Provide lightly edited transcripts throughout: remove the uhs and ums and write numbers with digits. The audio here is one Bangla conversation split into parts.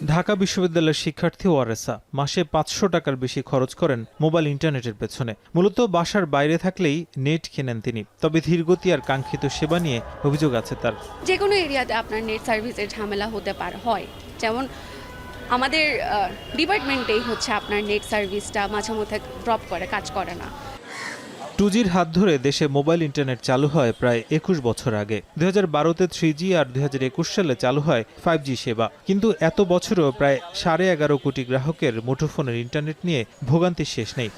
ঢাকা বিশ্ববিদ্যালয়ের শিক্ষার্থী ওয়ারেসা মাসে 500 টাকার বেশি খরচ করেন মোবাইল ইন্টারনেটের পেছনে। মূলত বাসার বাইরে থাকলেই নেট কেনেন তিনি। তবে ধীরগতি আর কাঙ্ক্ষিত সেবা নিয়ে অভিযোগ আছে তার। যে কোনো এরিয়াতে আপনার নেট সার্ভিসের ঝামেলা হয়, যেমন আমাদের ডিপার্টমেন্টেই হচ্ছে আপনার নেট সার্ভিসটা মাঝে মধ্যে ড্রপ করে, কাজ করে না। 2G'র হাত ধরে দেশে মোবাইল ইন্টারনেট চালু হয় প্রায় 21 বছর আগে। 2012-তে 3G আর 2021 সালে চালু হয় 5G সেবা। কিন্তু এত বছরেও প্রায় 11.5 কোটি গ্রাহকের মুঠোফোনের ইন্টারনেট নিয়ে ভোগান্তির শেষ নেই।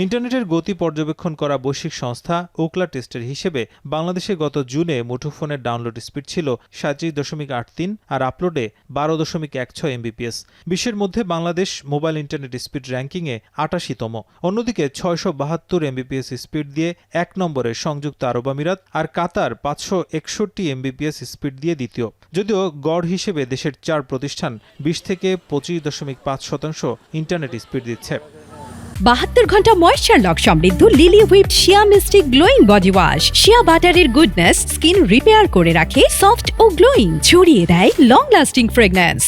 ইন্টারনেটের গতি পর্যবেক্ষণ করা বৈশ্বিক সংস্থা ওকলা টেস্টের হিসেবে বাংলাদেশে গত জুনে মুঠোফোনের ডাউনলোড স্পিড ছিল 37.83 আর আপলোডে 12.16 MBPS। বিশ্বের মধ্যে বাংলাদেশ মোবাইল ইন্টারনেট স্পিড র্যাঙ্কিংয়ে 88তম। অন্যদিকে 672 MBPS স্পিড দিয়ে 1 নম্বরে সংযুক্ত আরব আমিরাত আর কাতার 561 MBPS স্পিড দিয়ে দ্বিতীয়। যদিও গড় হিসেবে দেশের 4 প্রতিষ্ঠান 20 থেকে 25.5% ইন্টারনেট স্পিড দিচ্ছে। 72 ঘন্টা ময়েশ্চার লক সমৃদ্ধ লিলি হুইপড শিয়া মিস্টিক গ্লোয়িং বডি ওয়াশ। শিয়া বাটারের গুডনেস স্কিন রিপেয়ার করে রাখে সফট ও গ্লোয়িং, ছড়িয়ে দেয় লং লাস্টিং ফ্রেগন্যান্স।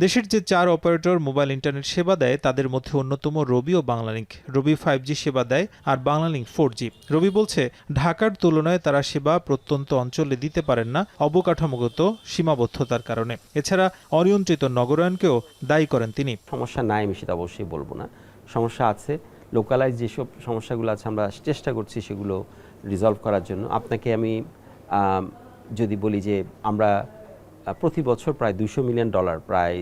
দেশের যে 4 অপারেটর মোবাইল ইন্টারনেট সেবা দেয় তাদের মধ্যে অন্যতম রবি ও বাংলালিংক। রবি 5G সেবা দেয় আর বাংলালিংক 4G। রবি বলছে ঢাকার তুলনায় তারা সেবা প্রত্যন্ত অঞ্চলে দিতে পারেন না অবকাঠামোগত সীমাবদ্ধতার কারণে। এছাড়া অনিয়ন্ত্রিত নগরায়নকেও দায়ী করেন তিনি। সমস্যা নাই আমি সেটা অবশ্যই বলবো না, সমস্যা আছে। লোকালাইজ যেসব সমস্যাগুলো আছে আমরা চেষ্টা করছি সেগুলো রিজলভ করার জন্য। আপনাকে আমি যদি বলি যে আমরা প্রতি বছর প্রায় $200 মিলিয়ন, প্রায়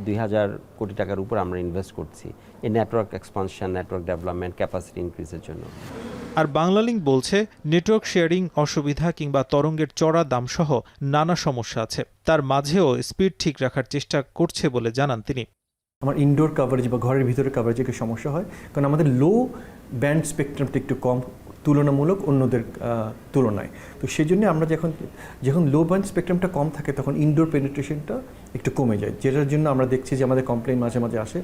2000 কোটি টাকার উপর আমরা ইনভেস্ট করছি এই network expansion, network development, capacity ইনক্রিজের জন্য। আর বাংলালিংক বলছে নেটওয়ার্ক শেয়ারিং অসুবিধা কিংবা তরঙ্গের চড়া দামসহ নানা সমস্যা আছে। তার মাঝেও স্পিড ঠিক রাখার চেষ্টা করছে বলে জানান তিনি। আমার ইনডোর কাভারেজ বা ঘরের ভিতরে কাভারেজে একটু সমস্যা হয়, কারণ আমাদের লো ব্যান্ড স্পেকট্রামটা একটু কম তুলনামূলক অন্যদের তুলনায়। তো সেই জন্য আমরা যখন লো ব্যান্ড স্পেকট্রামটা কম থাকে তখন ইনডোর পেনিট্রেশনটা একটু কমে যায়, যেটার জন্য আমরা দেখছি যে আমাদের কমপ্লেইন মাঝে মাঝে আসে।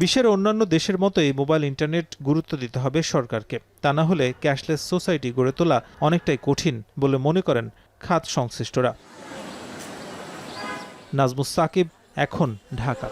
বিশ্বের অন্যান্য দেশের মতোই মোবাইল ইন্টারনেট গুরুত্ব দিতে হবে সরকারকে। তা না হলে ক্যাশলেস সোসাইটি গড়ে তোলা অনেকটাই কঠিন বলে মনে করেন খাত সংশ্লিষ্টরা। নাজমুস সাকিব, এখন, ঢাকা।